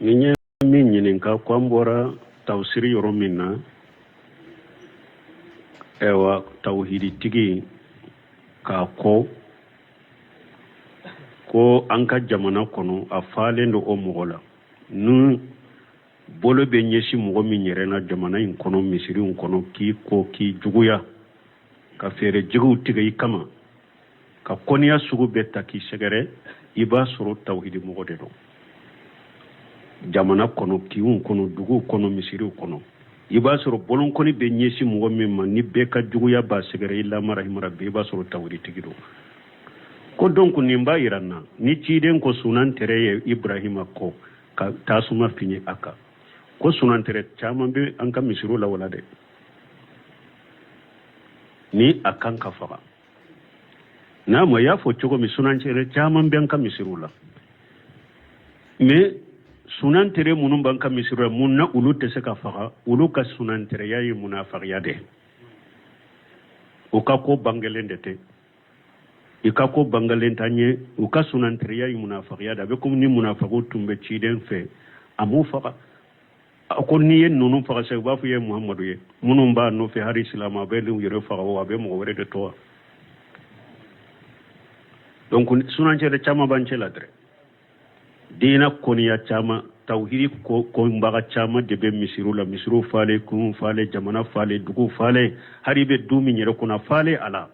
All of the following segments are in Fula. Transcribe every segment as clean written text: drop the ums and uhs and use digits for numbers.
Ninya min ɲininka ko an bɔra tawsiri yɔrɔ min na tawhiditigi k'a kɔ ko an ka jamana kɔnɔ a falen do o mɔgɔ la nu bolo bɛ ɲɛsin mɔgɔ min yɛrɛ na jamana in kɔnɔ misiriw kɔnɔ k'i ko k'i juguya ka fɛɛrɛ jigiw tigɛ i kama ka kɔniya sugu bɛɛ ta k'i sɛgɛrɛ i b'a sɔrɔ tawhidi mɔgɔ de don jamana kɔnɔ kiw kɔnɔ duguw kɔnɔ misiriw kɔnɔ i b'a sɔrɔ bolonkɔni bɛ ɲɛsin mɔgɔ min ma ni bɛɛ ka juguya b'a sɛgɛrɛ i lamara himara bɛɛ i b'a sɔrɔ tawhiditigi don ko donc nin b'a yira na ni ciden ko sunan tere ye Ibrahima kɔ ka tasuma fiɲɛ a kan ko sunan tere caman bɛ an ka misiriw la wala dɛ ni a kan ka faga n'a ma y'a fɔ cogo min sunan tere caman bɛ an ka misiriw la mais sunan tere minnu b'an ka misiriw la mun na olu tɛ se ka faga olu ka sunan tereya ye munafaqiya de o ka ko bangelen de tɛ i ka ko bangalen ta ɲɛ u ka sunan tereya ye munafaqiya de a bɛ komi ni munafaqiw tun bɛ ciden fɛ a m'u faga a ko n'i ye ninnu faga sa u b'a fɔ i ye Muhamadu ye minnu b'a nɔfɛ hali silamɛ a bɛ u yɛrɛ faga o a bɛ mɔgɔ wɛrɛ de tɔgɔ donc sunan tere caman b'an cɛ la dɛrɛ diina kɔniya caman tawhidi kɔnbaga caman de bɛ misiriw la misiriw falen kun falen jamana falen dugu falen hali bɛ du min yɛrɛ kɔnɔ falen a la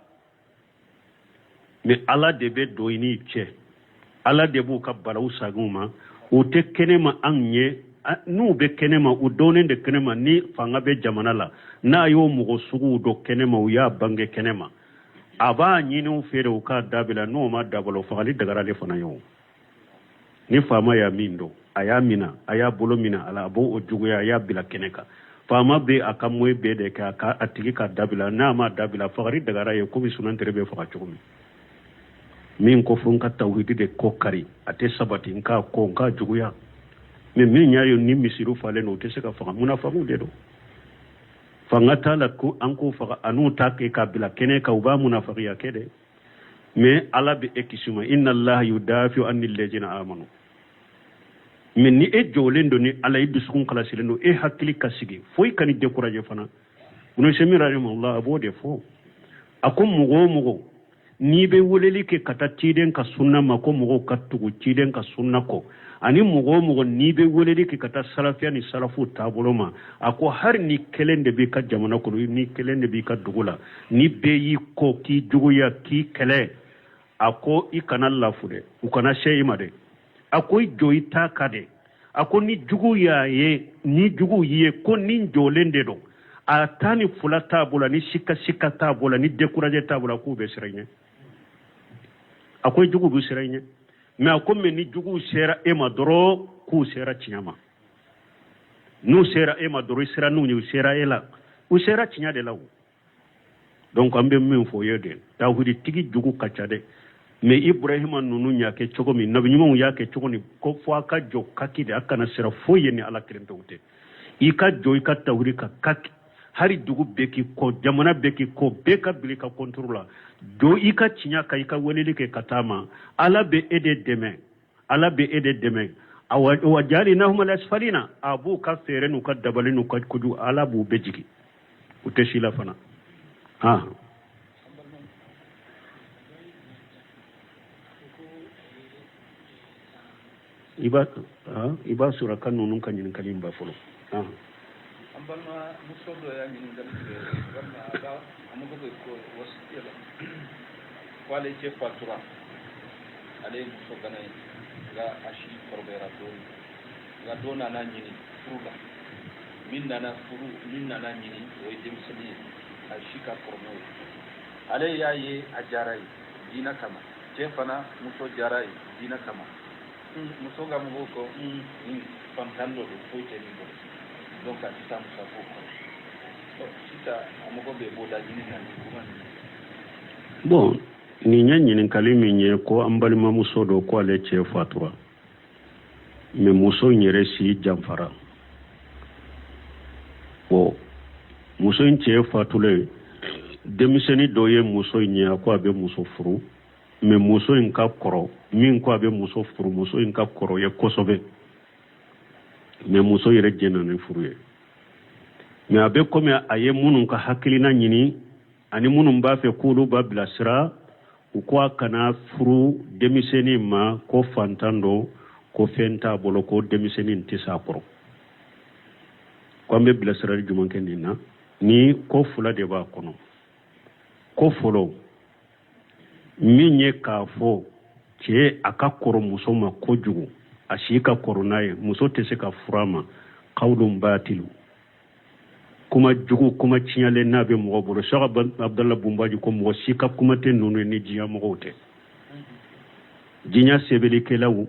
mais ala de bɛ don i ni cɛ ala de b'u ka balaw sagun ma u tɛ kɛnɛ ma an ɲɛ n'u bɛ kɛnɛ ma u dɔnnen de kɛnɛ ma ni fanga bɛ jamana la n'a y'o mɔgɔ suguw dɔ kɛnɛ ma u y'a bange kɛnɛ ma a b'a ɲini u fɛ de u k'a dabila n'o ma dabila o fagali dagarale fana ye o ni faama y'a min dɔn a y'a mina a y'a bolo mina a la a b'o juguya a y'a bila kɛnɛ kan faama bɛ a ka moye bɛɛ de kɛ a tigi ka dabila n'a ma dabila fagari dagara ye komi sunan tere bɛ faga cogo min ko fo n ka tawhidi de ko kari a tɛ sabati n k'a kɔ n k'a juguya mais min y'a ye ni misiriw falen don o tɛ se ka faga munafaqiw de don fanga t'a la ko an k'o faga an'u ta kɛ k'a bila kɛnɛ kan u b'a munafaqiya kɛ dɛ mais ala bɛ e kisi ma inna allaha yudafi'u anil ladina amanu mais ni e jɔlen don ni ala i dusukun kalasilen don e hakili ka sigi foyi ka ni décourager fana Ibn Sami rahimahullah a b'o de fɔ a ko mɔgɔ o mɔgɔ n'i bɛ weleli kɛ ka taa ciden ka sunna ma ko mɔgɔw ka tugu ciden ka sunna kɔ ani mɔgɔ o mɔgɔ n'i bɛ weleli kɛ ka taa salafiya ni salafu taabolo ma a ko hari ni kelen de b'i ka jamana kɔnɔ ni kelen de b'i ka dugu la ni bɛɛ y'i kɔ k'i juguya k'i kɛlɛ a ko i kana lafu dɛ u kana se i ma dɛ a ko i jɔ i ta ka dɛ a ko ni jugu y'a ye ni jugu ye ko ni jɔlen de don a taa ni fula t'a bolo ni sika t'a bolo ni découragé t'a bolo k'u bɛ siran ɲɛ a ko jugu bɛ siran ɲɛ mais a ko mais ni jugu sera e ma dɔrɔn k'u sera tiɲɛ ma n'u sera e ma dɔrɔn i sera n'u ye u sera e la u sera tiɲɛ de la o donc an bɛ min fɔ o ye de tawhiditigi jugu ka ca dɛ mais Ibrahima ninnu y'a kɛ cogo min nabi ɲumanw y'a kɛ cogo min ko fo a ka jɔ kaki de a kana sira foyi ye ni ala kelen tɔw tɛ i ka jɔ i ka tawhidi ka kaki hari dugu bɛɛ k'i kɔ jamana bɛɛ k'i kɔ bɛɛ ka bila i ka contrôle la jɔ i ka tiɲɛ kan i ka weleli kɛ ka taa ma ala bɛ e de dɛmɛ ala bɛ e de dɛmɛ wa ja'alnahum al-asfalina a b'u ka fɛɛrɛ n'u ka dabali n'u ka kojugu ala b'u bɛɛ jigi u tɛ si la fana i b'a sɔrɔ a ka ninnu ka ɲininkali in ba fɔlɔ an balima muso dɔ y'a ɲininkali kɛ walima a ka a mago bɛ ko wasiyɛ la ko ale cɛ fatura ale ye muso gana ye nka a si kɔrɔbayara dɔɔnin nka dɔ nana ɲini furu la min nana ɲini o ye denmisɛnnin ye a si ka kɔrɔ n'o ye ale y'a ye a diyara ye diinɛ kama cɛ fana muso diyara ye diinɛ kama muso ka mɔgɔw ko nin fantan dɔ don foyi tɛ nin bolo donc a tɛ taa musa ko kɔrɔ sisan a mɔgɔ bɛ b'o la ɲini na ni kuma nin bon nin ye ɲininkali min ye ko an balimamuso dɔ ko ale cɛ fatura mais muso in yɛrɛ si janfara bon muso in cɛ fatulen denmisɛnnin dɔ ye muso in ye a ko a bɛ muso furu mais muso in ka kɔrɔ min ko a bɛ muso furu muso in ka kɔrɔ ye kosɛbɛ mais muso yɛrɛ jɛna ni furu ye mais a bɛ komi a ye minnu ka hakilina ɲini ani minnu b'a fɛ k'olu b'a bilasira u ko a kana furu denmisɛnnin ma ko fantan don ko fɛn t'a bolo ko denmisɛnnin tɛ s'a kɔrɔ ko an bɛ bilasirali jumɛn kɛ nin na ni ko fila de b'a kɔnɔ ko fɔlɔ min ye k'a fɔ cɛ a ka kɔrɔ muso ma kojugu a si ka kɔrɔ n'a ye muso tɛ se ka furu a ma qawlun baatilu kuma jugu kuma tiɲɛlen n'a bɛ mɔgɔ bolo Cheikh Abdallah Bunbaji ko mɔgɔ si ka kuma tɛ ninnu ni diɲɛ mɔgɔw tɛ diɲɛ sɛbɛnnikɛlaw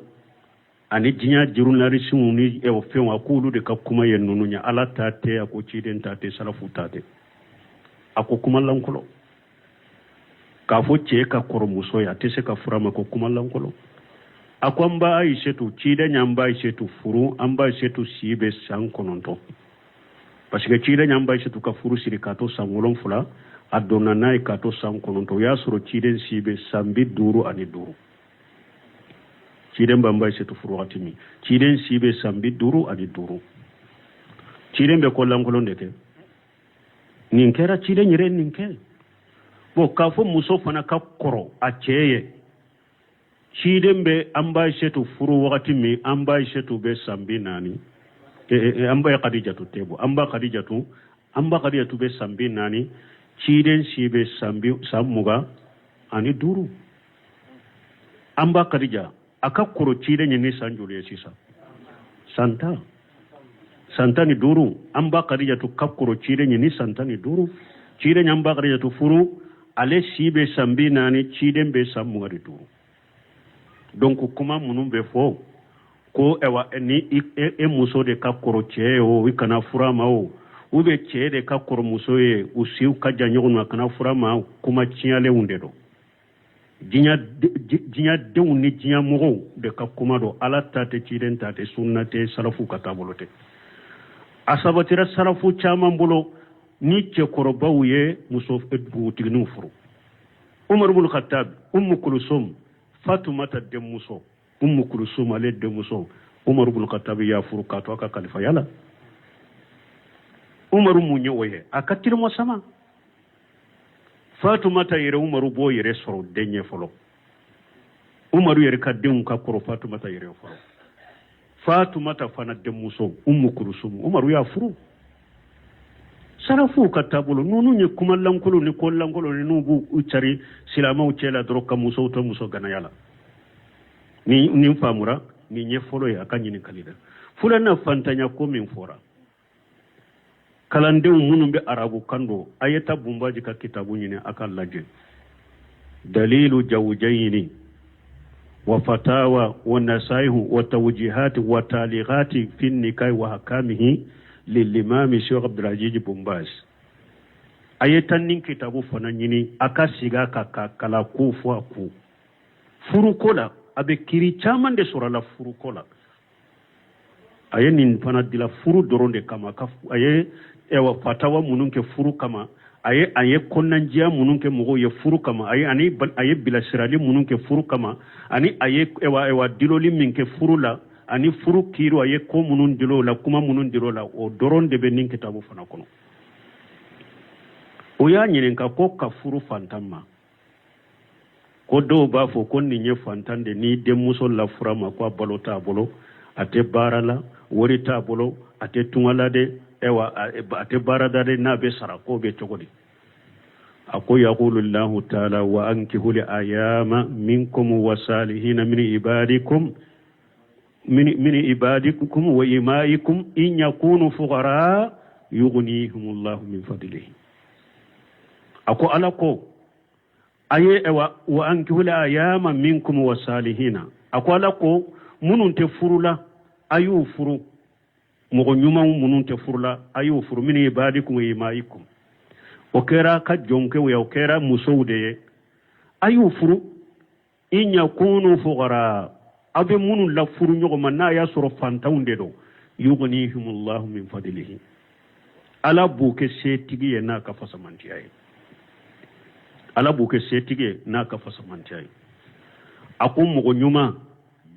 ani diɲɛ journalisiw ni fɛnw a k'olu de ka kuma ye ninnu ye Ala ta tɛ a ko ciden ta tɛ salafu ta tɛ a ko kuma lankolon k'a fɔ cɛ ka kɔrɔ muso ye a tɛ se ka furu a ma ko kuma lankolon a ko an ba Aisatu ciden y'an ba Aisatu furu an ba Aisatu si bɛ san 9 parce que ciden y'an ba Aisatu ka furu siri k'a to san 7 a donna n'a ye k'a to san 9 o y'a sɔrɔ ciden si bɛ san 55 ciden b'an ba Aisatu furu wagati min ciden si bɛ san 55 ciden bɛ ko lankolon de kɛ nin kɛra ciden yɛrɛ nin kɛ bon k'a fɔ muso fana ka kɔrɔ a cɛ ye ciden bɛ an ba Aisatu furu wagati min an ba Aisatu bɛ san 40 an ba Khadijatu tɛ bɔ an ba Khadijatu bɛ san 40 ciden si bɛ san 25 an ba Khadija a ka kɔrɔ ciden ye ni san joli ye sisan san 15 an ba Khadijatu ka kɔrɔ ciden ye ni san 15 ciden an ba Khadijatu furu ale si bɛ san 40 ciden bɛ san 25 donc kuma minnu bɛ fɔ ko ni e muso de ka kɔrɔ cɛ ye o i kana furu a ma o ou bien cɛ de ka kɔrɔ muso ye u siw ka jan ɲɔgɔn ma kana furu a ma kuma tiɲɛlenw de don diɲɛdenw ni diɲɛ mɔgɔw de ka kuma don Ala ta tɛ ciden ta tɛ sunna tɛ salafu ka taabolo tɛ a sabatira salafu caman bolo ni cɛkɔrɔbaw ye muso npogotigininw furu Umar ibn Khattab Ummu Kulsum Fatumata denmuso Ummu Kulsum ale denmuso Umar ibn Khattab y'a furu k'a to a ka kalifaya la Umaru mun ye o ye a ka tirima sama Fatumata yɛrɛ Umaru b'o yɛrɛ sɔrɔ den ɲɛ fɔlɔ Umaru yɛrɛ ka denw ka kɔrɔ Fatumata yɛrɛ fɔlɔ Fatumata fana denmuso Ummu Kulsum Umaru y'a furu salafu ka taabolo ninnu ye kuma lankolon ni ko lankolon ni n'u b'u cari silamɛw cɛ la dɔrɔn ka musow to muso ganaya la ni faamura ni ɲɛ fɔlɔ ye a ka ɲininkali la filanan fantanya ko min fɔra kalandenw minnu bɛ arabu kan don a ye taa Bunbaji ka kitabu ɲini a ka lajɛ dalilu jawjayni wa fatawa wa nasaihu wa tawjihati wa taliqati fi nikah wa hakamihi للإمام الشيخ عبد العزيز بن باز أيتنين كتابو فنانيني أكاسيغا كاكالا كوفوا كو فروكولا أبي كيري چامان دي سورا فروكولا أينين فنا دي لا فرو درون دي كما أي ewa fatawa munun ke furu kama aye konnanjiya munun ke mogo ye furu kama aye bilasirali munun ke furu kama ani aye ewa diloli min ke furu la ani furu kiru aye ko munun dilo la kuma munun dilo la o doron de be nin kitabu fana kono o ya nyinen ka ko ka furu fantamma ko do ba fo ko ni nye fantande ni de muso la fura ma ko balota bolo ate barala wori ta bolo ate tungala de ewa ate barada de na be sara ko be togodi ako yaqulu Allah ta'ala wa ankihu li ayama minkum wa salihin min ibadikum wa imaikum in yakunu fuqara yughnihimullahu min fadlihi ako alako aye ewa wa ankihu li ayama minkum wa salihin ako alako munun te furula ayu furu mogo nyuma munun te furula ayu furu min ibadikum wa imaikum o kera ka jonke o kera musoude ayu furu in yakunu fuqara abe munun la furu nyogo manna ya soro fantawnde do yughnihimullahu min fadlihi ala buke setigi na ka fasamanti ay ala buke setigi na ka fasamanti ay akum mogo nyuma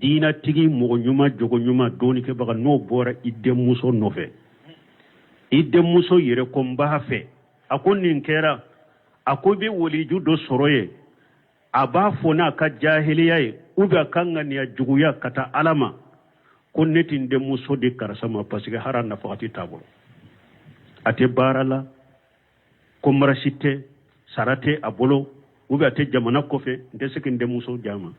dina tigi mogo nyuma jogo nyuma doni ke baga no bora idde muso nofe idde muso yere ko mba fe akon nin kera akobe woli judo soroye aba fona ka jahiliya uba kanga ni juguya kata alama kon netin de muso de karsama parce que haran na fakati tabolo ate barala ko marasite sarate abolo uba ate jamana kofe de sekin de muso jama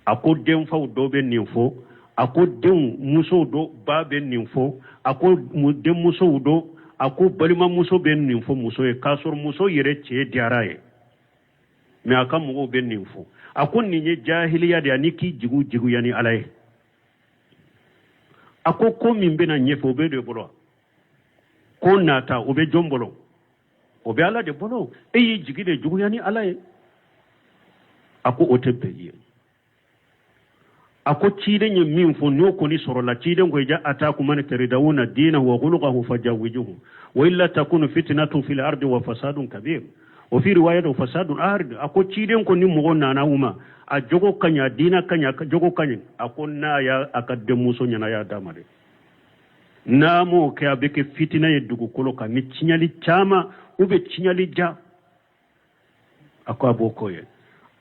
ako den faw do be nin fo ako den muso do ba be nin fo ako den muso do ako balima muso be nin fo muso e kasor muso yere che diaraye me aka mugo be nin fo ako ninye jahiliya de aniki jigu yani alaye ako ko min be na nyefo be de bolo ko nata o be jombolo o be ala de bolo e yi jigi de jigu yani alaye ako otepe yi ako ciden ye min fo no ko ni sorola ciden ko ja ataku man taridawuna dinahu wa khuluquhu fajawijuhu wa illa takunu fitnatun fil ardi wa fasadun kabir wa fi riwayatin fasadun ard ako ciden ko ni mo nana uma a jogo kanya dina kanya jogo kanya ako na ya akadde muso nyana ya damade namo ke abeke fitina ye dugu kolo ka ni cinyali chama ube cinyali ja ako aboko ye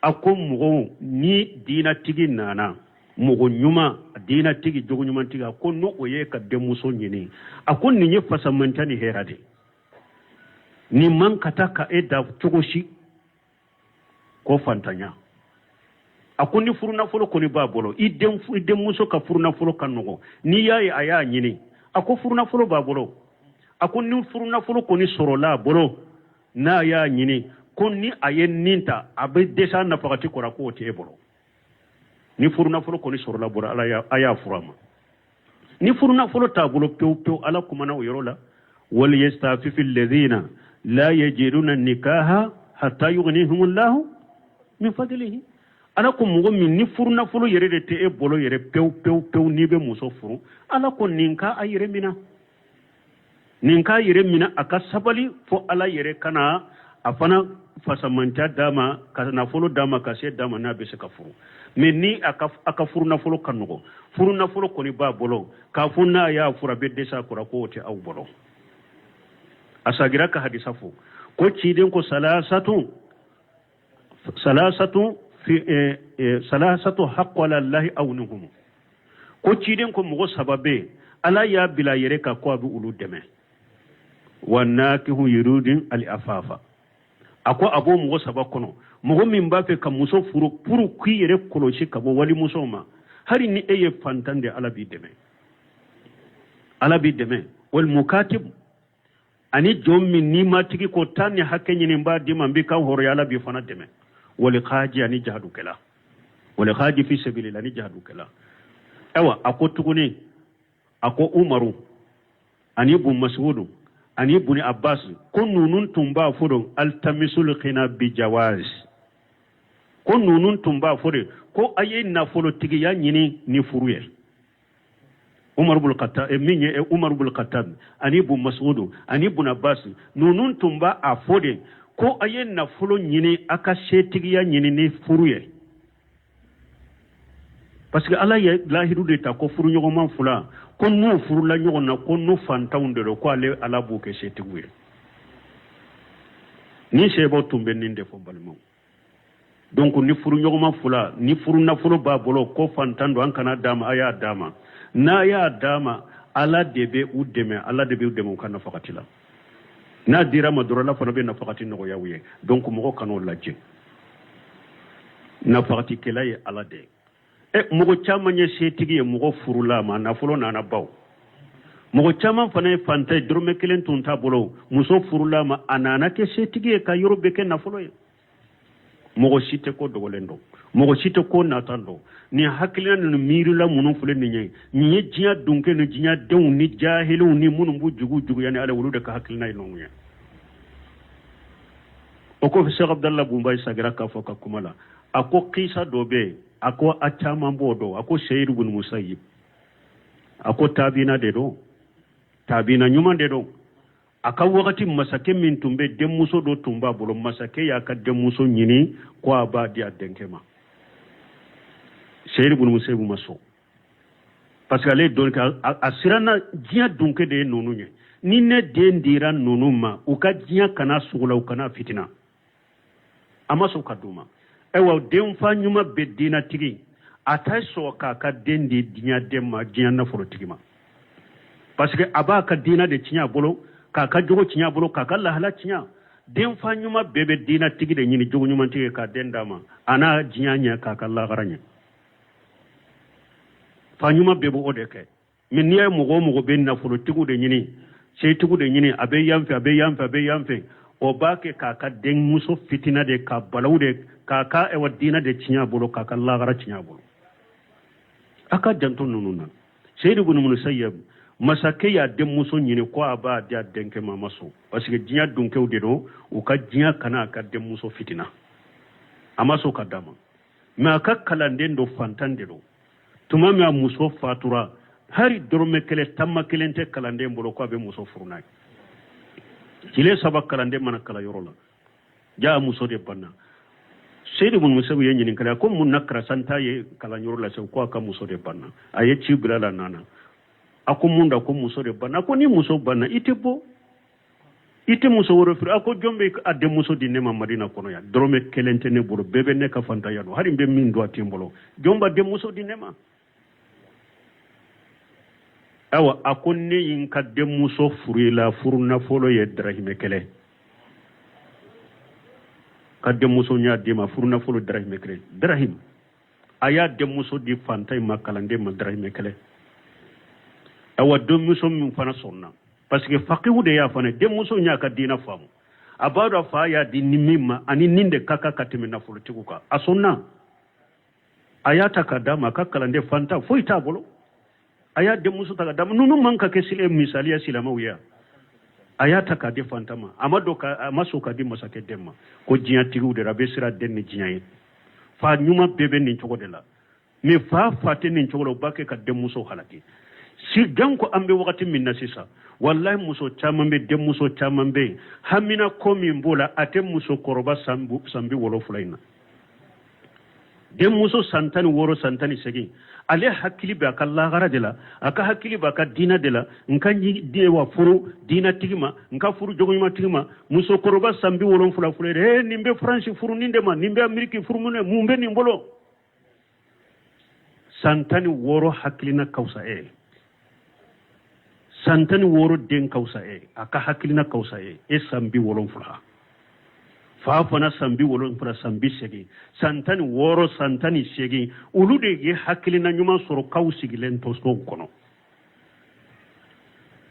ako mo ni dina tigi nana mogo nyuma dina tigi jogo nyuma tiga ko no oye ka de muso nyini akon ni nye fasa mantani herade ni man kataka eda chogoshi ko fantanya akon ni furuna folo ko ni babolo idem muso ka furuna folo kanogo ni yayi aya nyini ako furuna folo babolo akon ni furuna folo ko ni sorola bolo na ya nyini kon ni ayen ninta abe desa na fakati ko rako te bolo ni furuna folo ko ni sorola bora ala aya furama ni furuna folo tabulo pew ala kuma na yorola wal yastafifu alladhina la yajiduna nikaha hatta yughnihum Allah min fadlihi ala ko mugo min ni furuna folo yere de te e bolo yere pew ni be muso furu ala ko ninka ayire mina aka sabali fo ala yere kana afana fasamanta dama kana folo dama ka se dama na be se ka furu mais ni aka furuna folo kanugo furuna folo ko ni ba bolo ka funna ya fura bedde sa ko rakote aw bolo asagira ka hadisa fu ko ciden ko salasatu haqqu ala allahi aw nuhum ko ciden ko mugo sababe ala ya bila yere ka ko abu ulu deme wanakihu yurudin al afafa ako abo mugo sabakono mugo min ba fe ka muso furu puru ki yere koloshi ka bo wali muso ma hari ni eye fantande ala bi deme wal mukatib ani jommi ni matigi ko tanni hakke nyini mba dima mbi ka horo yala bi fana deme wal khaji ani jahadu kala wal khaji fi sabilillah ni jahadu kala ewa ako tuguni ako umaru ani bu mas'udu ani buni abbas kon nunun tumba fodon altamisul khina bi jawaz kon nunun tumba fode ko aye na folo tigi ya nyini ni furuye umar ibn khattab minye umar ibn khattab ani bu mas'ud ani bun abbas nunun tumba a fode ko aye na folo nyini aka she tigi ya nyini ni furuye parce que ala ya lahiru de ta ko furu nyogo man fula kon no furu la nyogo na kon no fantawnde do ko ale ala buke she tigi ni shebo tumbe ninde fo balmo donc ni furu nyogoma fula ni furu na fulu ba bolo ko fantando an kana dama aya dama na ya dama ala debe udeme kana fakatila na dira madura la fana be na fakati no yawiye donc mo kano lajje na fakati kelaye ala de mo chama nye setigi mo furu la ma na fulo na baw mo chama fana fanta drome kelen tunta bolo muso furu la ma anana ke setigi ka yorobe ke na fulo mogo site ko dogolendo mogo site ko natando ni hakilina no mirula munun fule ni nye jiya dunke no jiya dew ni jahilu ni munun bu jugu yani ala wulude ka hakilina no nya o ko Cheikh Abdallah Bumbay sagira ka foka kumala ako qisa dobe ako achama bodo ako Sayyid ibn Musayyib ako tabina nyuma de do aka wakati masake min tumbe demuso do tumba bolo masake ya ka demuso nyini ko abadi adenkema seydi bunu musebu maso parce que ale don ka asirana jiya dunke de nonu nye ni ne den dira nonu ma u ka jiya kana sugula u kana fitina amaso kaduma ewa den fa nyuma be dina tigi atay so ka den di dinya dem ma jiya na foro tigi ma parce que aba ka dina de tinya bolo ka jogo tinya bolo ka la hala tinya den fa nyuma bebe dina tigi de nyini jogo nyuma tigi ka den dama ana jiya nya ka la garanya fa nyuma bebe ode ke min niya mogo be na foro tigu de nyini sey tigu de nyini abe yamfe o ba ke ka den muso fitina de ka balawde ka ewa dina de tinya bolo ka la gara tinya bolo aka janto nununa seydi bunu mun sayyab masake ya den muso nyini ko aba dia denke mamaso parce que jinya dunke de do o ka jinya kana ka den muso fitina amaso kadama ma ka kalanden do fantande do tuma ma muso fatura hari dorme kele tamma kelente kalanden bolo ko be muso furna kile sabak kalanden mana kala yorola ja muso de banna seydi mun muso ye nyini kala ko mun nakra santa ye kala yorola se ko aka muso de banna aye ci bilala nana ako munda ko muso de banna ko ni muso banna ite muso woro fir ako jombe adde muso di nema madina kono ya dorome kelente ne buru bebe ne ka fanta yano hari be min do atimbolo jomba de muso di nema awa ako ne yin ka de muso furila furuna folo ye drahime kele ka de muso nya de ma furuna folo drahime kele drahim aya de muso di fanta makalande ma drahime kele awa do muso min fana sonna parce que faqihu de ya fana de muso nya ka dina famu abado fa ya di nimima ani ninde kaka katime na folo tiguka asonna ayata kadama kakalande fanta foita bolo aya de muso taga dam nunu manka ke sile misali ya silama wiya ayata ka de fantama amado ka amaso ka di masake demma ko jiya tigu de rabe sira denni jiya yi fa nyuma bebe ni chogo de la me fa fate ni chogo bakke ka de muso halaki si ganko ambe wakati minna sisa wallahi muso chamambe de muso chamambe hamina komi mbola ate muso koroba sambi wolo fulaina de muso santani woro santani segi ale hakili ba kala gara de la aka hakili ba ka dina de la nka ni de wa furu dina tigima nka furu jogonyuma tigima muso koroba sambi wolo fula nimbe france furu ninde ma nimbe ameriki furu mune mumbe ni mbolo santani woro hakili na kausa santani woro den kausa aka hakili na kausa sambi wolo fula fafana sambi wolon fura sambi segi santani woro santani segi ulude ye hakili na nyuma soro kausigi len to so kono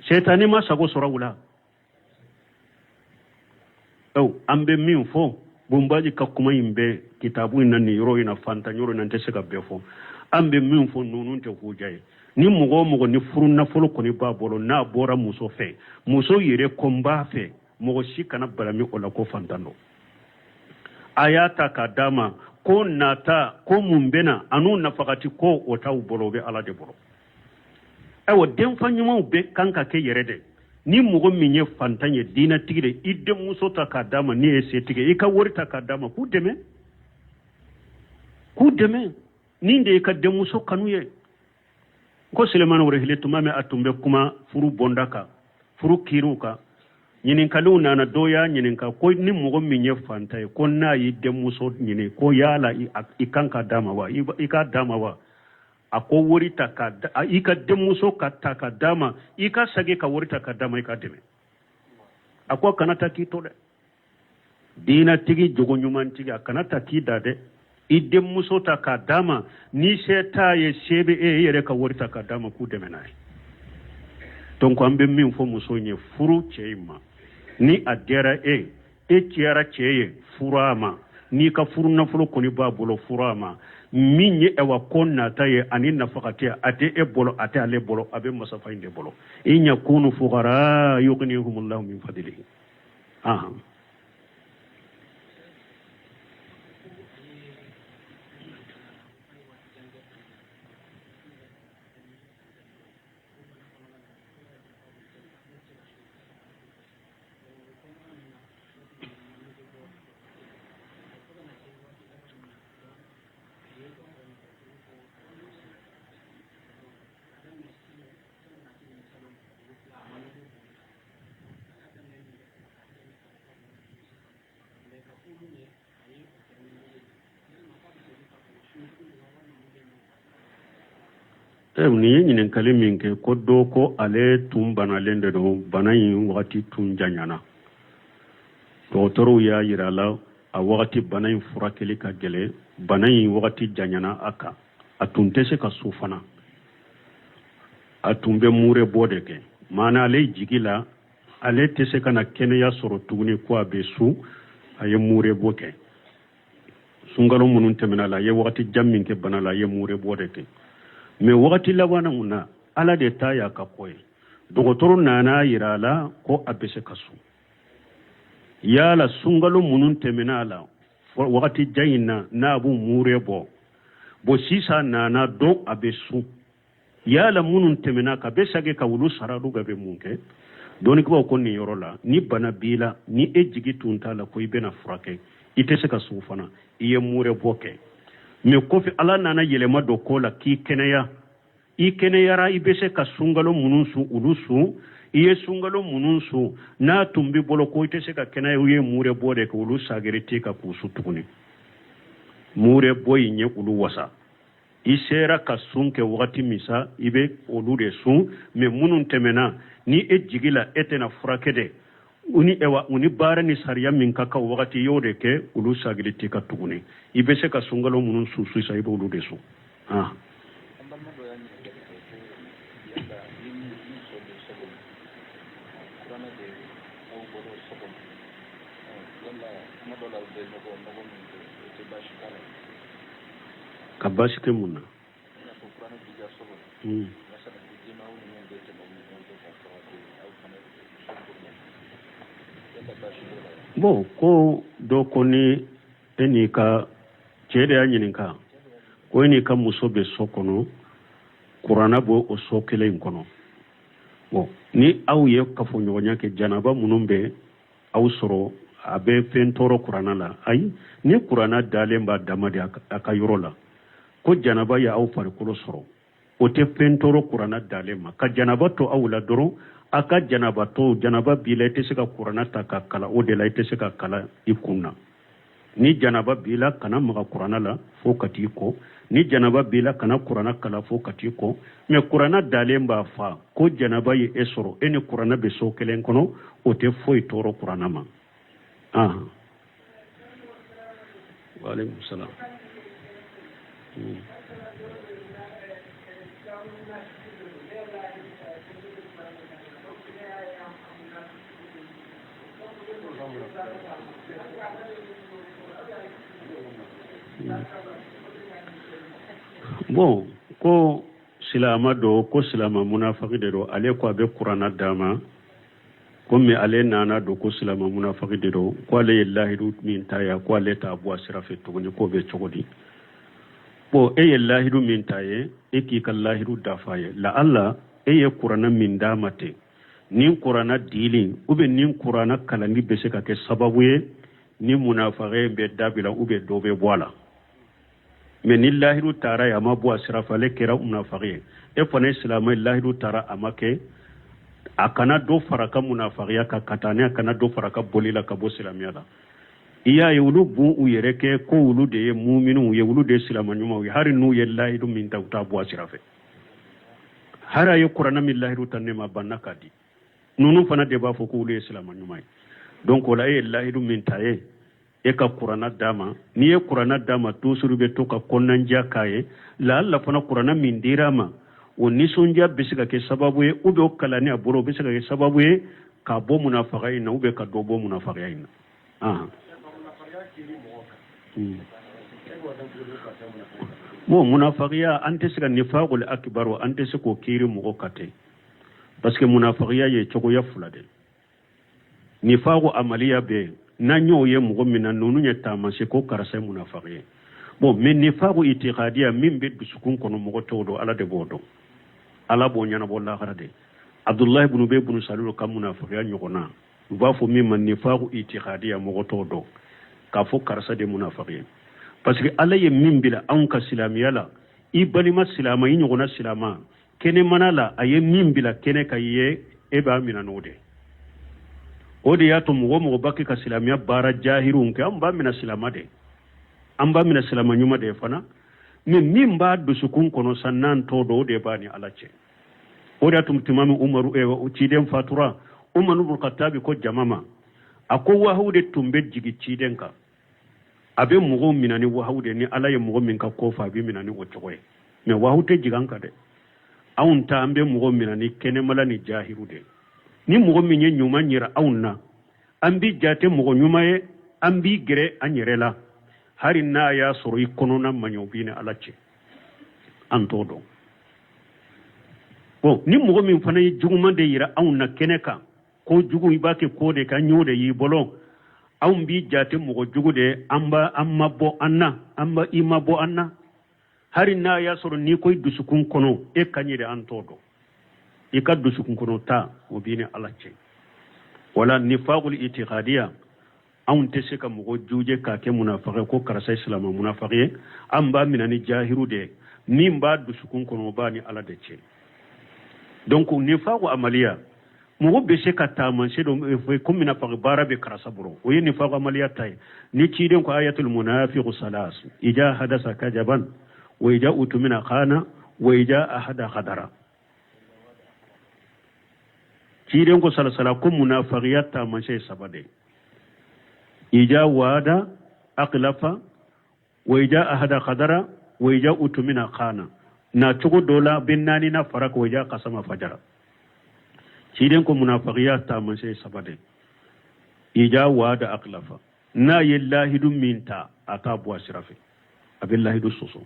setani ma sago soro wula ambe min fo bumbaji kakuma imbe kitabu inani yoro ina fanta nyoro nan tesega befo ambe min fo nunun te hujaye ni mugo ni furuna folo koni babolo na bora muso fe muso yere komba fe mugo shikana balami ola ko fantano ayata kadama ko nata ko mumbena anu nafakati ko otaw bolobe ala de bolo ewo den fanyuma be kanka ke yerede ni mugo minye fantanye dina tigire idde muso ta kadama ni ese tige ika worita kadama ku deme ni de ka de muso kanuye ko Suleiman wore hiletu mame atumbe kuma furu bondaka furu kiruka nyinin kalu nana doya nyinin ka ko ni mugo minye fanta ko na yi de muso nyine ko yala ikanka dama wa ika dama wa ako wori takada ika de muso ka takadama ika sage ka wori takadama ika deme ako kanata ki to de dina tigi jogo nyuman tigi kanata ki dade idde muso takadama ni seta ye sebe yere ka wori takadama ku deme nai donc ambe min fo muso nye furu cheima ni adera tiara cheye furama ni ka furu na fulo koni ba bolo furama minye ewa konna taye ani nafakati ate bolo ate ale bolo abe masafa inde bolo in yakunu fuqara yughnihumullahu min fadlihi ni ye ɲininkali min kɛ ko do ko ale tun banalen de don bana in wagati tun janyana dɔgɔtɔrɔw y'a yira la a wagati bana in furakɛli ka gɛlɛ bana in wagati janyana a kan a tun tɛ se ka so fana a tun bɛ mure bɔ de kɛ maana ale jigi la ale tɛ se ka na kɛnɛya sɔrɔ tuguni ko a bɛ su a ye mure bɔ kɛ sunkalo minnu tɛmɛna la a ye wagati jan min kɛ bana la a ye mure bɔ de kɛ mais wagati laban na ala de ta y'a ka ko ye dɔgɔtɔrɔ nana yira la ko a bɛ se ka su yala sunkalo minnu tɛmɛna la wagati jan in na n'a b'u mure bɔ sisan nana dɔn a bɛ su yala minnu tɛmɛna ka bɛ sage ka wulu saradu ka bɛ mun kɛ dɔnnibaw ko nin yɔrɔ la ni bana b'i la ni e jigi tun t'a la ko i bɛna furakɛ i tɛ se ka su fana i ye mure bɔ kɛ mais kɔfɛ ala nana yɛlɛma dɔ ko la k'i kɛnɛya i kɛnɛyara i bɛ se ka sunkalo minnu su olu su i ye sunkalo minnu su n'a tun b'i bolo ko i tɛ se ka kɛnɛya u ye mure bɔ de kɛ olu sagere tɛ ka k'u su tuguni mure bɔ in ye olu wasa i sera ka sun kɛ wagati min sa i bɛ olu de sun mais minnu tɛmɛna ni e jigi la e tɛna furakɛ dɛ u ni baara ni sariya min ka kan wagati y'o de kɛ olu sagiri tɛ ka tuguni i bɛ se ka sunkalo minnu su sisan i bɛ olu de sun ka baasi kɛ mun na bon ko dɔ ko ni e n'i ka cɛ de y'a ɲininka ko e n'i ka muso bɛ so kɔnɔ kuranna b'o o so kelen in kɔnɔ bon ni aw ye kafoɲɔgɔnya kɛ janaba minnu bɛ aw sɔrɔ a bɛ fɛn tɔɔrɔ kuranna la ayi ni kuranna dalen b'a dama de a ka yɔrɔ la ko janaba ye aw farikolo sɔrɔ o tɛ fɛn tɔɔrɔ kuranna dalen ma ka janaba to aw la dɔrɔn a ka janaba to janaba b'i la i tɛ se ka kuranna ta ka kala o de la i tɛ se ka kala i kun na ni janaba b'i la kana maga kuranna la fo ka t'i kɔ ni janaba b'i la kana kuranna kala fo ka t'i kɔ mais kuranna dalen b'a fa ko janaba ye e sɔrɔ e ni kuranna bɛ so kelen kɔnɔ o tɛ foyi tɔɔrɔ kuranna ma waaleykum salaam bon ko silama do ko silama munafiki de do ale ko a bɛ kuranna d'a ma komi ale nana do ko silama munafiki de do ko ale ye lahidu min ta ye ko ale t'a bɔ a sira fɛ tuguni k'o bɛ cogo di bon e ye lahidu min ta ye e k'i ka lahidu dafa ye la alla e ye kuranna min d'a ma ten ni kuranna dili ou bien ni kuranna kalani bɛ se ka kɛ sababu ye ni munafiki bɛ dabila ou bien dɔ bɛ bɔ a la mais ni lahidu taara ye a ma bɔ a sira fɛ ale kɛra munafiki ye e fana ye silamɛ lahidu taara a ma kɛ a kana dɔ fara ka munafikiya kan ka taa ne a kana dɔ fara ka boli la ka bɔ silamɛya la i y'a ye olu b'u yɛrɛ kɛ ko olu de ye muminunw ye olu de ye silama ɲumanw ye hari n'u ye lahidu min ta u t'a bɔ a sira fɛ hari a ye kuranna min lahidu ta ne ma banna ka di ninnu fana de b'a fɔ ko olu ye silama ɲuman ye donc o la e ye lahidu min ta ye e ka kuranna d'a ma n'i ye kuranna d'a ma toujours bɛ to ka kɔnɔnandiya k'a ye la alla fana kuranna min dir'a ma o nisɔndiya bɛ se ka kɛ sababu ye ou bien o kalanni a bolo o bɛ se ka kɛ sababu ye ka bɔ munafikiya in na ou bien ka dɔ bɔ munafikiya in na bon munafikiya an tɛ se ka nifaqul akbar an tɛ se k'o kiiri mɔgɔ ka ten parce que munafikiya ye cogoya fila de nifaqu amaliya bɛ n'an y'o ye mɔgɔ min na ninnu ye taamase ko karisa ye munafiki ye bon mais nifaqu itiqadiya min bɛ dusukun kɔnɔ mɔgɔ t'o dɔn ala de b'o dɔn ala b'o ɲɛnabɔ lahara de abdullahi ibn ubay ibn salul ka munafikiya ɲɔgɔnna u b'a fɔ min ma nifaqu itiqadiya mɔgɔ t'o dɔn k'a fɔ karisa de munafiki ye parce que ala ye min bila anw ka silamɛya la i balima silama i ɲɔgɔnna silama kɛnɛmana la a ye min bila kɛnɛ ka ye e b'a minɛ n'o de o de y'a to mɔgɔ mɔgɔ b'a kɛ ka silamɛya baara jahirunw kɛ an b'a minɛ silama de an b'a minɛ silama ɲuman de fana min ba dusukun kono sannan to do de bani alace o da tum timami umaru e ciden fatura umaru bin khattabi ko jamama ako wahaude tumbe jigi ciden ka abe mugo minani wahaude ni alaye mugo min ka kofa bi minani o togoye me wahute jiganka de awun ta ambe mugo minani kene mala ni jahiru de ni mugo minye nyuma nyira awunna ambi jate mugo nyuma ye ambi gere anyerela hari na ya soro ikono na manyobine alace antodo o ni mugo min fana juguma de yira awunna keneka ko jugu ibake ko de ka nyode yi bolo awun bi jate mugo jugu de amma bo anna amma ima bo anna hari na ya soro ni koy dusukun kono e kanyede antodo e ka dusukun kono ta o bine alace wala nifaqul itiqadiya awun tese ka mugo juje ka ke munafiqe ko karasa islam munafiqe amba minani jahiru de min ba dusukun kono bani ala de ce donc nifaqu amaliya mugo be se ka taman se do ko munafiqe barabe karasa buro o ye nifaqu amaliya tay ni ci den ko ayatul munafiqu salas ija hadasa kajaban wa ija utumina khana wa ija ahada khadara ci den ko salasala ko munafiqiyat taman se sabade ija wada aqlafa wa ija ahada khadara wa ija utumina khana na tugo dola binnani na faraka wa ija qasama fajara ciden ko munafiqiya ta man sai sabade ija wada aqlafa na yillahi dum minta ata bu ashrafi abillahi du susu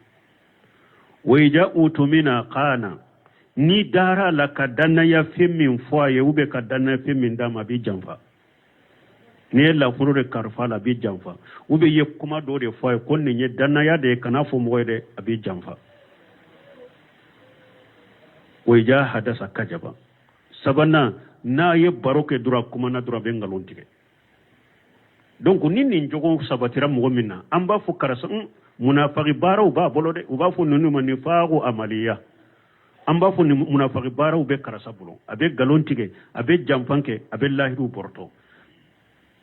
wa ija utumina khana ni dara la kadana ya femin foye ube kadana femin dama bi jamfa ne la furo de karfa la bi jamfa ube ye kuma do de foy kon ne danna ya de kana fo mo de abi jamfa wayja hadasa kajaba sabana na ye baroke dura kuma na dura bengalon tige donc nini njogo sabatira mo minna amba fo karasa munafiqi baraw ba bolode uba fo nonu manifaqu amaliya amba fo munafiqi baraw be karasa bulo abe galon tige abe jamfanke abe lahiru borto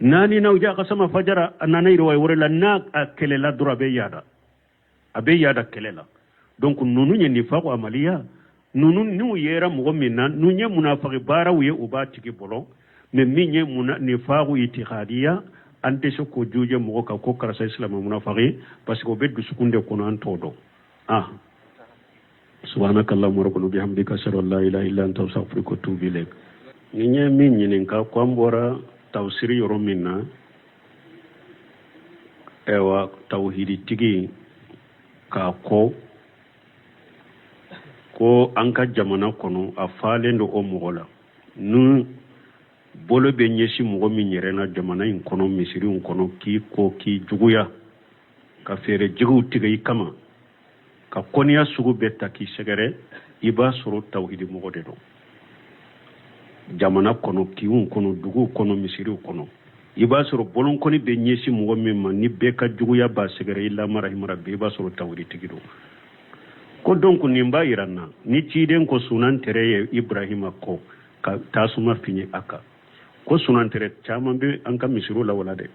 nani na uja kasama fajara nana iro way worela na kelela dura be yada kelela donc nunu nye nifaqu amaliya nunu nu yera mugo minna nunye munafiqi bara uye uba tigi bolo me minye nifaqu itiqadiya ante so ko juje mugo ka ko karasa islam munafiqi parce que be dusukunde kono antodo subhanakallahumma rabbana bihamdika ashhadu an la ilaha illa anta astaghfiruka wa atubu ilaik ninye minye ka kwambora tawsiri yoro minna ewa tawhidi tigi ka ko anka jamana kono a falendo o mogola nu bolo be nyesi mogo min yere na jamana in kono misiri in kono ki juguya ka fere jigu tigi kama ka koniya sugu betta ki segere iba soro tawhidi mogo de do jamana kono kiwun kono dugu kono misiri kono iba soro bolon koni be nyesi mugo mimma ni be ka juguya ba segere illa marahimara be iba soro tawri tigido ko donc ni mba iranna ni ciden ko sunan tereye ibrahima ko ka tasuma fini aka ko sunan tere chaman be an ka misiru la wala de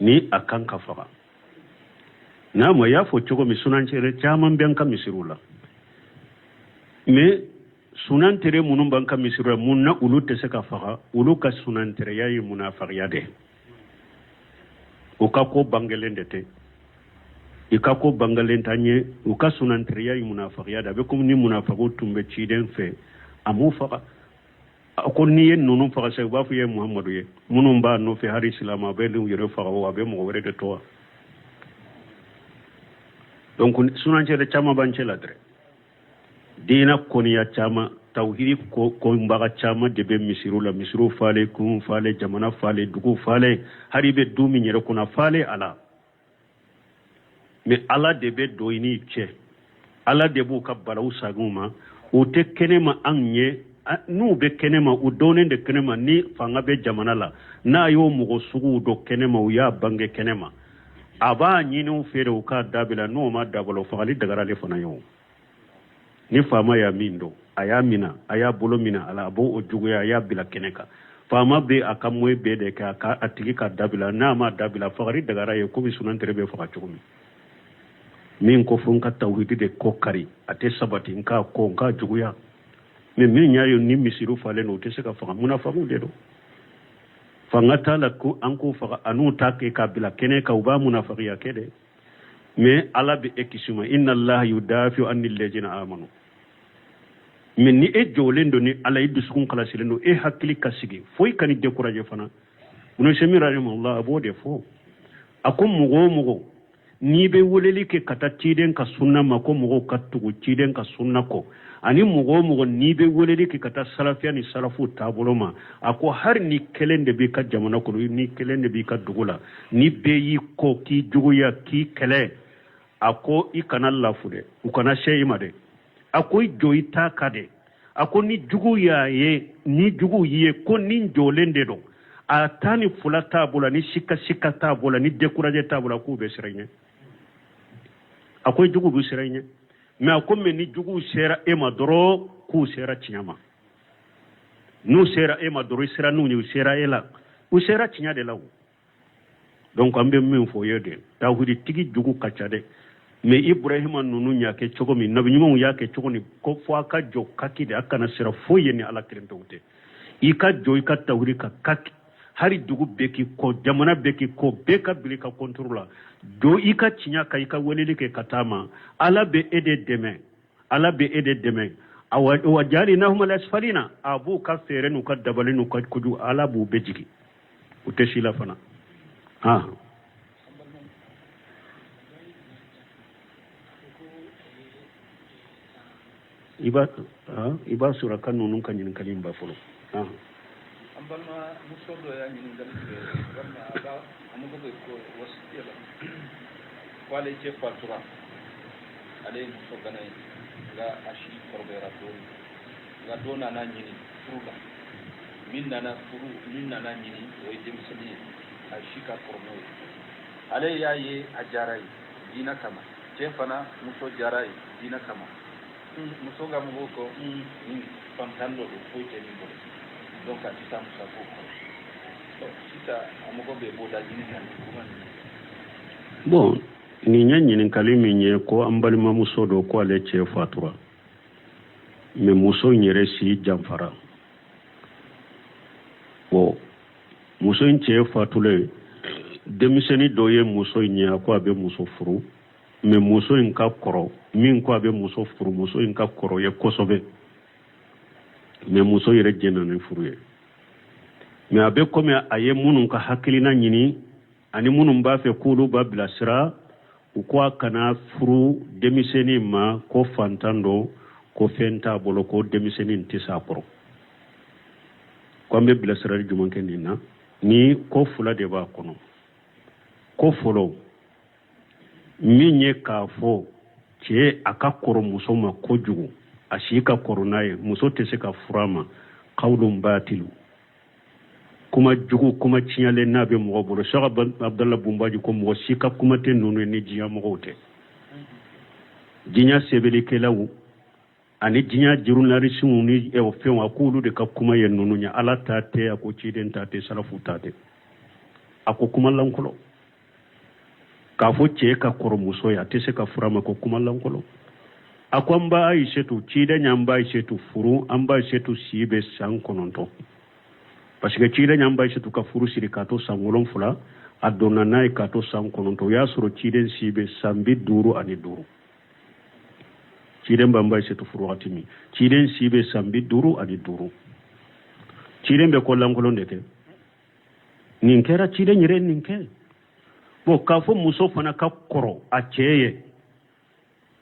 ni akan ka faga na mo ya fo chogo mi sunan tere chaman be an ka misiru la mais sunan tere munun banka misira munna ulu te se ka faga ulu ka sunan tere yayi munafiqiya de o ka ko bangelen de te i ka ko bangalen tanye o ka sunan tere yayi munafiqiya da be comme ni munafiqu tumbe ciden fe amu faga ko ni yen nunu faga se ba fu ye muhammadu ye munun ba no fe hari islama be lu yere faga wa be mo wore de to donc sunan tere chama banche la dre dina koniya chama tawhidi ko mbaga chama debe misiru fale kun fale jamana fale dugu fale haribe dumi nyere kuna fale ala me ala debe doini che ala debu ka balaw saguma o te kenema anye nu be kenema u donen de kenema ni fanga be jamana la na yo mugo sugu do kenema u ya bange kenema aba nyinu fere u ka dabila no ma dabalo fagali dagara le fana yo ni fama ya mindo aya mina aya bolo mina ala bo o juguya ya bila keneka fama be akamwe be de ka atigi ka dabila na ma dabila fagari dagara ye ko bi sunan terebe faga chugumi min ko fon ka tawhid de ko kari ate sabati nka ko nka juguya mais min nyaayo ni misiru fale no te se ka faga munafiqu de do fanga tala ko an ko faga anu ta ke kabila kene ka uba munafiqiya kede mais ala bi ekisuma inna allaha yudafi anil ladina amanu min ni e jolendo ni ala iddu sukun kala silendo e hakili kasigi foy kan décourager fana muno semira Allah abode fo akum mugo ni be woleli ke kata tiden ka sunna mako mugo kattugo tiden ka sunna ko ani mugo ni be woleli ke kata salafiya ni salafu tabuloma ako har ni kelende bi ka jamana ko ni kelende bi ka dugula ni be yi ko ki juguya ki kele ako ikana lafude ukana sheyima de ako joita kade ako ni juguya ye ni jugu ye ko ni jolende do atani fula tabula ni shika tabula ni décourager tabula ko be siranye akoy jugu bu siranye mais akomme ni jugu sera e madoro ku sera tinyama nu sera e madoro sera nu ni sera ela u sera tinya de law donc ambe min fo yede tawhidi tigi jugu kacade mais ibrahima nunu nyake chogo mi nabi nyumo yake chogo ni ko fo aka jo kakide akana sera fo yeni ala kirentowte ika jo ika tawhidi ka kak hari dugu beki ko jamana beki ko beka bilika kontrola do ika chinya ka ika welele ke katama ala be ede deme awajali nahum alasfalina abu ka ferenu ka dabalinu ka kudu ala bu bejiki uteshila fana iba sura kanunun kanyin kalim ba folo ambalma musodo ya nyini dalike warna aba amugo ko wasiyala wale che fatura ale musogana ga ashi korbera to ga dona na nyini furuga minna na nyini o idimsini ashi ka kormo ale yaye ajarai dina kama che fana muso jarai dina kama musoga mugo ko pantando do foite ni bo donc atita musako donc sita amugo be boda jinina bon ni nyanyini kalimi nye ko ambalima musodo ko ale che fatura me muso nyere si jamfara bo muso nche fatule demiseni doye muso nya ko abe muso furu me muso nka koro min ko abe muso furu muso nka koro ye kosobe me muso yere jenane furuye me abe kome aye munun ka hakilina nyini ani munun ba fe kulu ba bilasira ukwa kana furu demiseni ma ko fantando ko fenta bolo ko demiseni ntisa koro ko ambe bilasira jumanke nina ni ko fula de ba kono ko folo minye ka fo che akakoro muso ma kojugu ashika koronaye muso tese ka furama qawlun batilu kuma jugu kuma chinyale nabe mo bolo shaka abdallah bumbaji ko mo shika kuma te nonu ni jiya mo gote jinya sebeli kelawu ani jinya jiruna risimu ni e o fe wa kulu de ka kuma ye nonu nya ala tate ako chiden tate salafu tate ako kuma lankolo ka fo che ka koro muso ya tese ka furama ko kuma lankolo akwamba aishetu chida nyamba aishetu furu amba aishetu sibe sankononto parce que chida nyamba aishetu ka furu sirikato sangolon fula adona nay kato sankononto ya suro chiden sibe sambi duru ani duru chiden bamba aishetu furu atimi chiden sibe sambi duru ani duru chiden be kolangolon deke ninkera chiden nyire ninke bo kafo muso fana ka koro acheye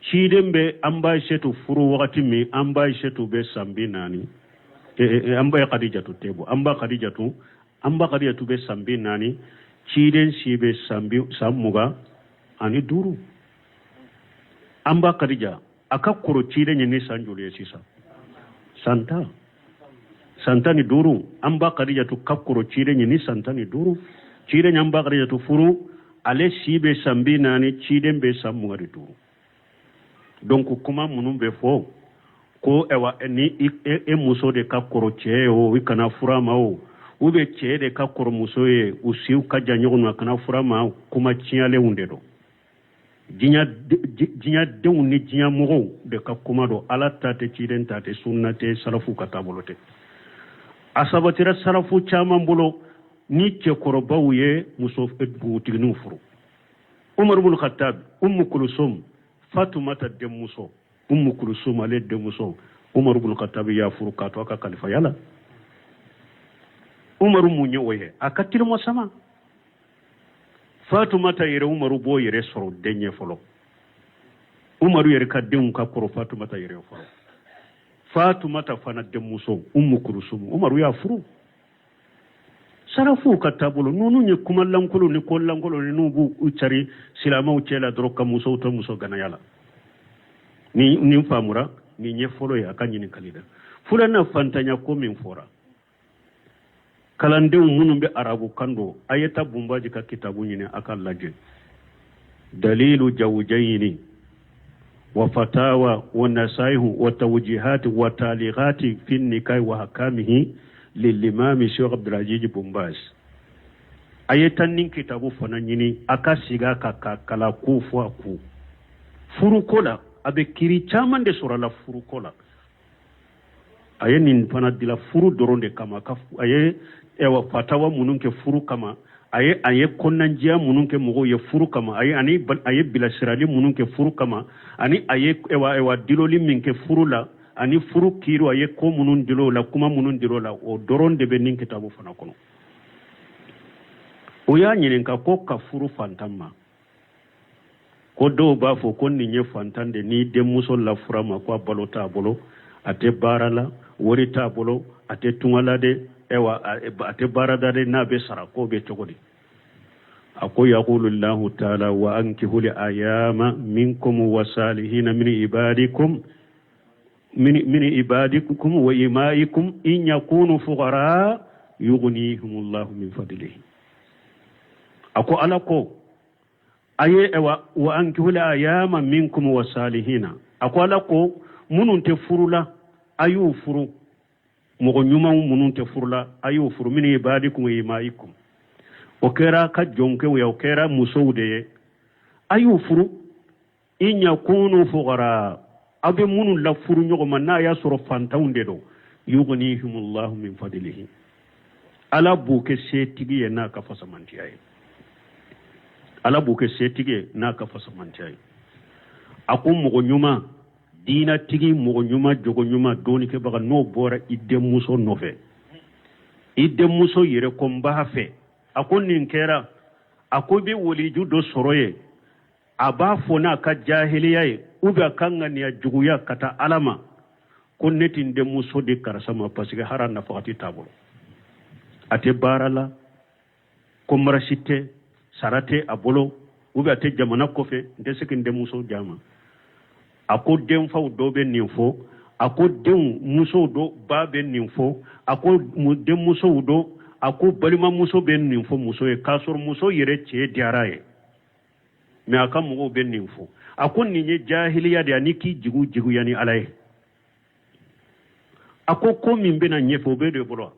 chiden be amba shetu furu wakati mi amba shetu be sambi nani amba khadijatu tebo amba khadijatu be sambi nani chiden si be sambi samuga ani duru amba khadija akakoro chiden ni sanjule sisa santa ni duru amba khadijatu kakoro chiden ni santa ni duru chiden amba khadijatu furu ale si be sambi nani chiden be samuga di duru donc kuma munun be fo ko ewa ni muso de ka koro cheo ikana furama o ube che de ka koro muso ye usiu ka janyo no kana furama kuma chiale unde do jinya denw ni jinya mɔgɔw de ka kuma don ala ta tɛ ciden ta tɛ sunna tɛ salafu ka taabolo tɛ a sabatira salafu caman bolo ni cɛkɔrɔbaw ye muso npogotigininw furu umar ibn khattab ummu kulsum fatumata denmuso ummu kulsum ale denmuso umar ibn khattab ya furu ka to aka kalifa yala umar mun ye o ye a ka tilmo sama fatumata yɛrɛ umaru b'o yɛrɛ sɔrɔ den ɲɛ fɔlɔ umaru yɛrɛ ka denw ka kɔrɔ fatumata yɛrɛ fɔlɔ fatumata fana denmuso ummu kulsum umaru y'a furu sarafu ka taabolo ninnu ye kuma lankolon ni ko lankolon ni n'u b'u cari silamɛw cɛla dɔrɔn ka musow to muso ganaya la ni faamura ni ɲɛ fɔlɔ ye a ka ɲininkali la filanan fantanya ko min fɔra kalandenw minnu bɛ arabu kan don a ye taa bunbaji ka kitabu ɲini a ka lajɛ dalilu jawjayni wa fatawa wa nasaihu wa tawjihati wa taliqati fi nikah wa hakamihi للإمام الشيخ عبد العزيز بن باز أيتنين كتابو فنانيني أكا سيغا كاكا كوفوا كو فروكولا أبي كيري چامن دي سورا لا فروكولا أيه نين فانا دي لا فرو درون دي كما أيه ewa fatawa munun ke furu kama aye konnanjiya munun ke mogo ye furu kama aye bilasirali munun ke furu kama ani aye ewa diloli min ke furu la ani furu kiru aye ko munun dilo la kuma munun dilo la o doron de be nin kitabu fana kono o ya nyinin ka ko ka furu fantamma ko do ba fo ko ni nye fantande ni de muso la fura ma ko balota bolo ate barala wori ta bolo ate tungala de ewa ate barada de na be sara ko be togodi ako yaqulu allah ta'ala wa ankihu li ayama minkum wa salihin min ibadikum wa imaikum in yakunu fuqara yughnihimullahu min fadlihi ako alako aye ewa wa ankihu li ayama minkum wa salihin ako alako munun te furula ayu furu mogo nyuman munun te furula ayu furu min ibadikum wa imaikum o kera ka jonke o kera musoude ayu furu in yakunu fuqara abe munun la furu nyogo manna ya soro fantaunde do yughnihimullahu min fadlihi ala buke setigi na ka fasamanti ay ala buke setigi na ka fasamanti ay akum mogo nyuma dina tigi mogo nyuma jogo nyuma doni ke baga no bora idde muso nofe idde muso yere ko mba fe akon nin kera akobe woliju do soroye aba fona ka jahiliya uba kanga ni juguya kata alama ko netin de muso de karasama parce que haran na fakati tabolo ate barala ko marashite sarate abolo uba ate jamana kofe ndese ke de muso jama ako den faw do be ninfo ako den muso do ba be ninfo ako den muso do ako balima muso be ninfo muso e kasor muso yere che diaraye me aka mugo be ninfo ako ninye jahiliya de aniki jigu yani alaye ako ko min be na nyefo be de bolo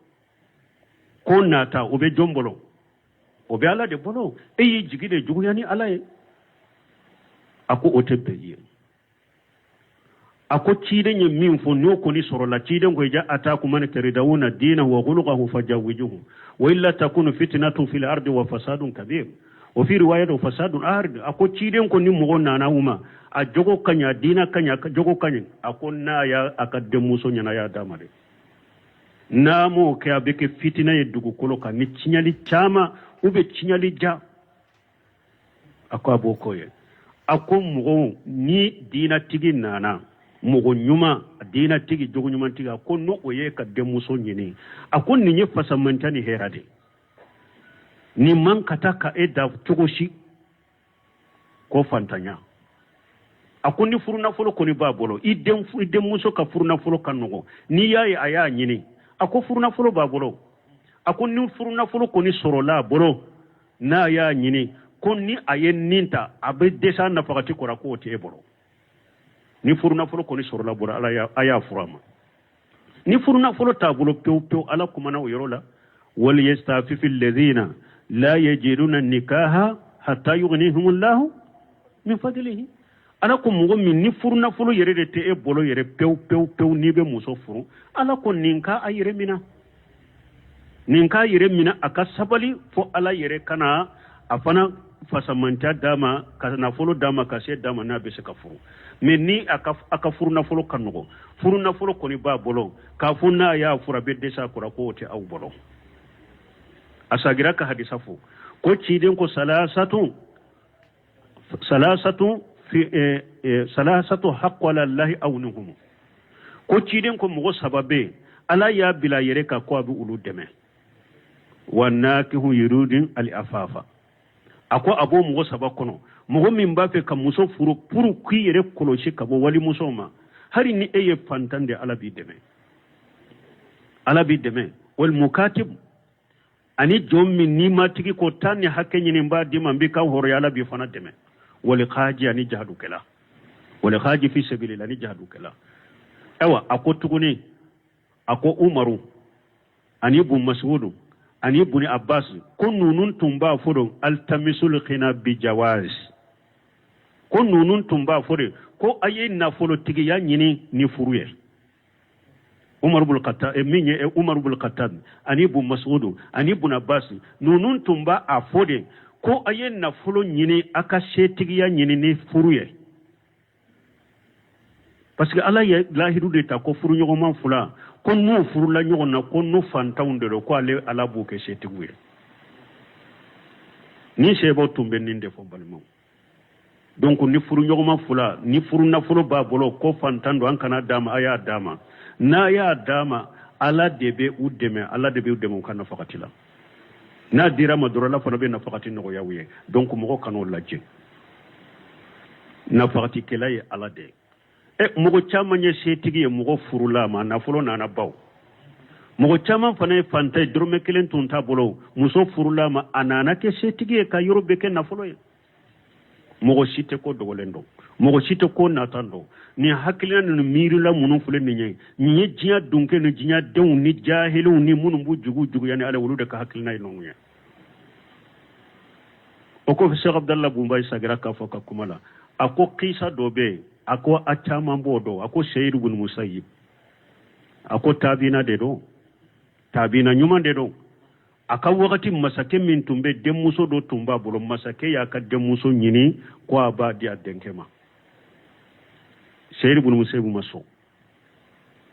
ko nata o be jombolo o be ala de bolo e yi jigi de jigu yani alaye ako o tebbe yi ako ciden ye min fo no ko ni sorola ciden ko ja ataku man taridawuna dinahu wa khuluquhu fajawijuhu wa illa takunu fitnatun fil ardi wa fasadun kabir wa fi riwayat fasadun ard ako ciden ko ni mo nana huma a jogo kanya dina kanya jogo kanya ako na ya akadde muso nyana ya damade namo ke abeke fitina ye dugu koloka ni cinyali chama ube cinyali ja ako aboko ye ako mo ni dina tigi nana mogo nyuma dina tigi jogo nyuma tiga ko no oye ka demuso nyini akon ni nye fasamantani herade ni man kataka eda togoshi ko fantanya akon ni furuna folo ko ni babolo idem muso ka furuna folo kanogo ni yayi aya nyini ako furuna folo babolo akon ni furuna folo ko ni sorola bolo na ya nyini kon ni ayen ninta abe desa na fakati ko rako te bolo ni furuna folo ko ni sorola bora ala ya aya furama ni furuna folo tabulo pew ala kumana o yorola wal yastafifil ladina la yajiduna nikaha hatta yughnihimullahu min fadlihi ala ko mogo min ni furu nafolo yere de te e bolo yere pew ni be muso furu ala ko ninka a yere mina ninka yere mina aka sabali fo ala yere kana afana fasamanta dama ka nafolo dama ka se dama na be se ka furu mais ni aka furu nafolo kanugo furu nafolo koni ba bolo ka funna ya fura be desa kura ko te aw bolo asagira ka hadisa fu ko ciden ko salasatu fi salasatu haqqu lillahi awnuhum ko ciden ko mo sababe ala ya bila yere ka ko abu ulu deme wanakihu yurudin al afafa ako abo mo sabakono mo min ba fe kam muso furu puru ki yere koloshi kabo wali muso ma hari ni eye fantande ala bi deme wal mukatib ani jommi ni matiki ko tanni hakke nyini mba dima mbi kan horo yala bi fana deme wal khaji ani jahadu kala wal khaji fi sabilillah ni jahadu kala ewa ako tuguni ako umaru ani bu mas'udu ani ibn abbas kun nunun tumba fodon altamisul khina bi jawaz kun nunun tumba fode ko ayi na folo tigi ya nyini ni furuye umar ibn khattab minye umar ibn khattab ani ibn mas'ud ani ibn abbas nunun tumba a fode ko ayi na folo nyini aka she tigi ya nyini ni furuye parce que ala ya lahiru de ta ko furu nyogo man fula ko nu furu la nyogo na ko nu fantawnde do ko ale ala bu ke sheti guye ni shebo tumbe ninde fo balmo donc ni furu nyogo man fula ni furu na fulu ba bolo ko fantando an kana dama aya dama na ya dama ala debe udeme kana fakatila na dira madura la fana be na fakati no ya wiye donc mo kanu lajje na fakati kelay ala de mogo chama nye setigi ye mogo furula ma na fulo na baw mogo chama fana fanta drome kelen tunta bolo muso furula ma anana ke setigi ka yorobe ke na fulo ye mogo site ko dogolendo mogo site ko natando ni hakilina ni mirila munu fule ni nye jiya dunke ni jiya dew ni jahilu ni munu bu jugu yani ala wulude ka hakilina ino nye oko Sheikh Abdallah Bumbay sagira ka foka kumala ako kisa dobe ako achama bodo ako Sayyid ibn Musayyib ako tabina dedo tabina nyuma dedo aka wakati masake min tumbe demuso do tumba bolo masake ya ka demuso nyini ko aba dia denkema Sayyid ibn Musayyib maso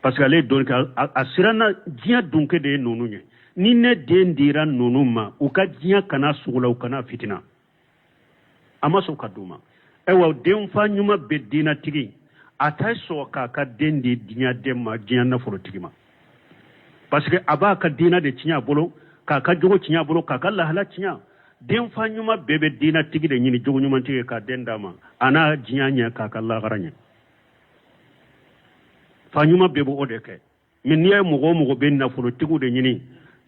parce que les donc asirana dia dunke de nonu nye ni ne dendira nonu ma uka dia kana sugula ukana fitina amaso kaduma ewa den fa nyuma bedina tigi atay so ka dendi dinya demma dinya na folo tigi ma parce que aba ka dina de tinya bolo ka jogo tinya bolo ka la hala tinya den fa nyuma bebe dina tigi de nyini jogo nyuma tigi ka denda ma ana dinya nya ka la garanya fa nyuma bebe odeke min niya mugo ben na folo tigu de nyini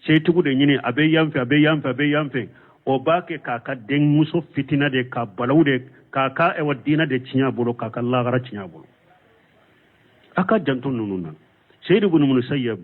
sey tigu de nyini abe yamfe o bake ka den muso fitina de ka balawde ka ewa dina de tinya bolo ka la gara tinya bolo aka janton nununa Sayyid ibn Musayyib